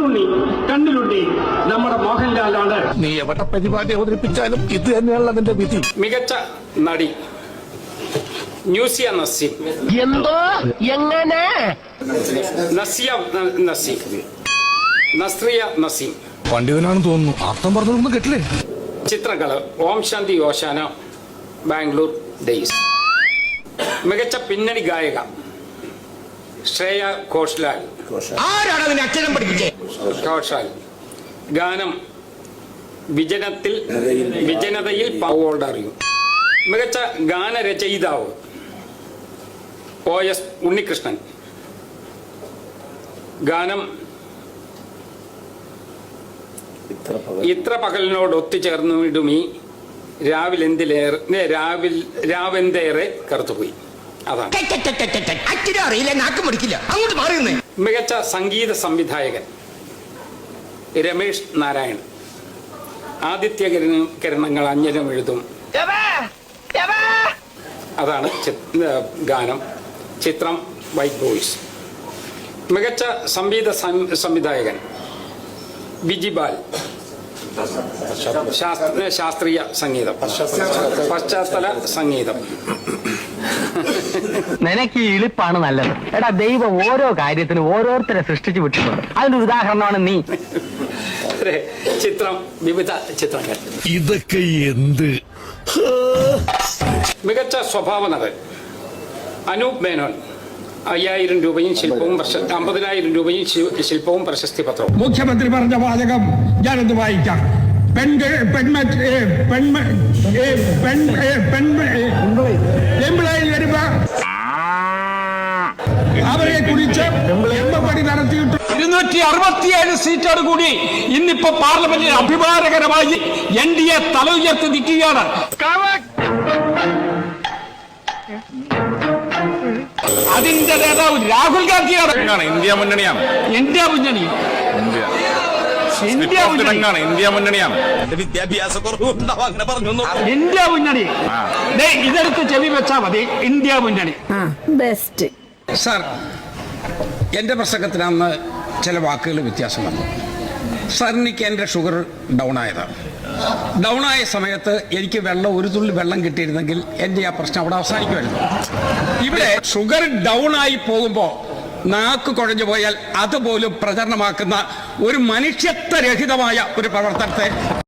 കുഞ്ഞുണ്ണി കണ്ണിലുണ്ണി നമ്മുടെ മോഹൻലാലാണ്. നീ എവിടെ പരിപാടി അവതരിപ്പിച്ചാലും ഇത് തന്നെയാണ് അതിന്റെ വിധി. മികച്ച നടി ന്യൂസിയ നസീം. എന്തോ എങ്ങനെ? നസിയ നസീം, നസ്രിയ നസീം. പണ്ഡിതനാണെന്ന് തോന്നുന്നു. അർത്ഥം പറഞ്ഞതൊന്നും കേട്ടില്ലേ? ചിത്രകല ഓം ശാന്തി ഓശാന, ബാംഗ്ലൂർ ഡേയ്സ്. മികച്ച പിന്നണി ഗായിക ശ്രേയ ഘോഷാൽ. ആരാണ് അതിന് അക്ഷരം പഠിപ്പിച്ചേ? ഘോഷാൽ. ഗാനം വിജനതയിൽ പാവോട് അറിയും. മികച്ച ഗാനരചയിതാവ് OS ഉണ്ണികൃഷ്ണൻ. ഗാനം ഇത്ര പകലിനോട് ഒത്തുചേർന്നിടുമീ രാവെന്തേറെ കറുത്തുപോയി. അതാണ്. മികച്ച സംഗീത സംവിധായകൻ രമേഷ് നാരായൺ. ആദിത്യ കിരണങ്ങൾ അഞ്ജനം എഴുതും. അതാണ് ഗാനം. ചിത്രം വൈറ്റ് ബോയ്സ്. മികച്ച സംവിധായകൻ വിജിബാൽ. ശാസ്ത്രീയ സംഗീതം, പശ്ചാത്തല സംഗീതം. നിനക്ക് ഈ ഇളിപ്പാണ് നല്ലത്. എടാ, ദൈവം ഓരോ കാര്യത്തിനും ഓരോരുത്തരെ സൃഷ്ടിച്ചു വിട്ടിട്ടുണ്ട്. അതിന്റെ ഉദാഹരണമാണ് നീ. ചിത്രം, വിവിധ ചിത്രങ്ങൾ. ഇതൊക്കെ എന്ത്? മികച്ച സ്വഭാവ നടൻ അനൂപ് മേനോൻ. 5000 രൂപയും ശില്പവും 50,000 രൂപയും ശില്പവും പ്രശസ്തി പത്രവും. മുഖ്യമന്ത്രി പറഞ്ഞ വാചകം ഞാനൊന്ന് വായിക്കാം. വരുമ്പ അവരെ കുറിച്ച് എമ്പടി നടത്തിയിട്ട് 267 സീറ്റോട് കൂടി ഇന്നിപ്പോ പാർലമെന്റിൽ അഭിമാനകരമായി NDA തല ഉയർത്തി നിൽക്കുകയാണ്. അതിന്റെ നേതാവ് രാഹുൽ ഗാന്ധിയാണ്. ഇന്ത്യ മുന്നണിയാണ്. ഇന്ത്യ മുന്നണി ഇന്ത്യ മുന്നണിയാണ്. വിദ്യാഭ്യാസ കുറവുണ്ടാവും അങ്ങനെ പറഞ്ഞു. ഇന്ത്യ മുന്നണി. ഇതെടുത്ത് ചെവി വെച്ചാ മതി. ഇന്ത്യ മുന്നണി ബെസ്റ്റ്. സാർ, എൻ്റെ പ്രസംഗത്തിന് അന്ന് ചില വാക്കുകൾ വ്യത്യാസം വന്നു. സാറിനിക്ക് എൻ്റെ ഷുഗർ ഡൗൺ ആയതാണ്. ഡൗൺ ആയ സമയത്ത് എനിക്ക് ഒരു തുള്ളി വെള്ളം കിട്ടിയിരുന്നെങ്കിൽ എൻ്റെ ആ പ്രശ്നം അവിടെ അവസാനിക്കുമായിരുന്നു. ഇവിടെ ഷുഗർ ഡൗൺ ആയി പോകുമ്പോൾ നാക്ക് കുഴഞ്ഞു പോയാൽ അതുപോലും പ്രചരണമാക്കുന്ന ഒരു മനുഷ്യത്വരഹിതമായ ഒരു പ്രവർത്തനത്തെ